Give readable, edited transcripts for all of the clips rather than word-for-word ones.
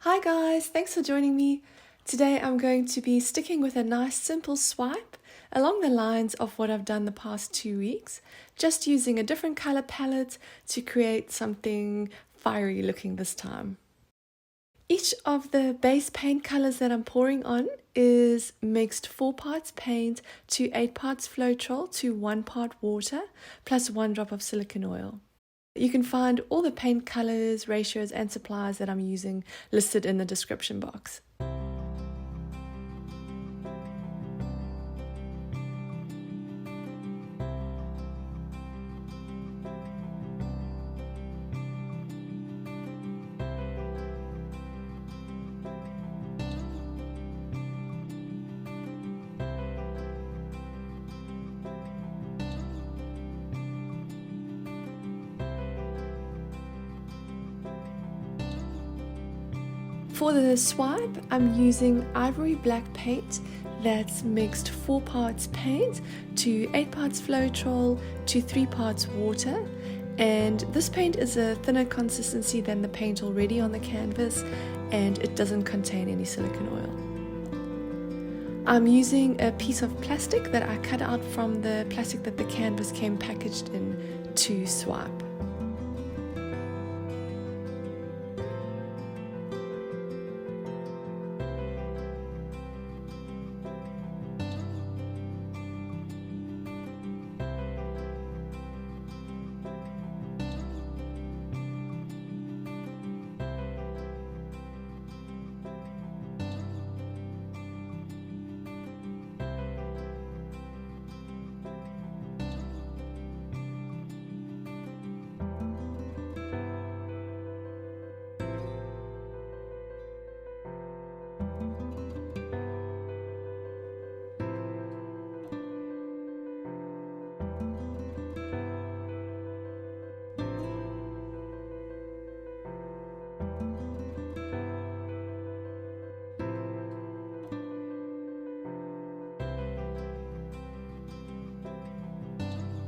Hi guys, thanks for joining me. Today I'm going to be sticking with a nice simple swipe along the lines of what I've done the past 2 weeks, just using a different color palette to create something fiery looking this time. Each of the base paint colors that I'm pouring on is mixed 4 parts paint to 8 parts Floetrol to 1 part water plus 1 drop of silicone oil. You can find all the paint colors, ratios and supplies that I'm using listed in the description box. For the swipe, I'm using ivory black paint that's mixed 4 parts paint to 8 parts Floetrol to 3 parts water, and this paint is a thinner consistency than the paint already on the canvas and it doesn't contain any silicone oil. I'm using a piece of plastic that I cut out from the plastic that the canvas came packaged in to swipe.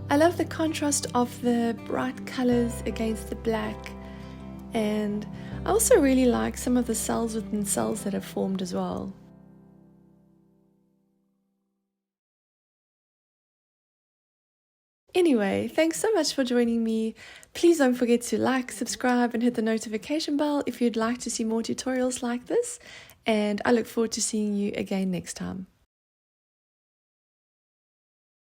I love the contrast of the bright colors against the black, and I also really like some of the cells within cells that have formed as well. Anyway, thanks so much for joining me. Please don't forget to like, subscribe and hit the notification bell if you'd like to see more tutorials like this, and I look forward to seeing you again next time.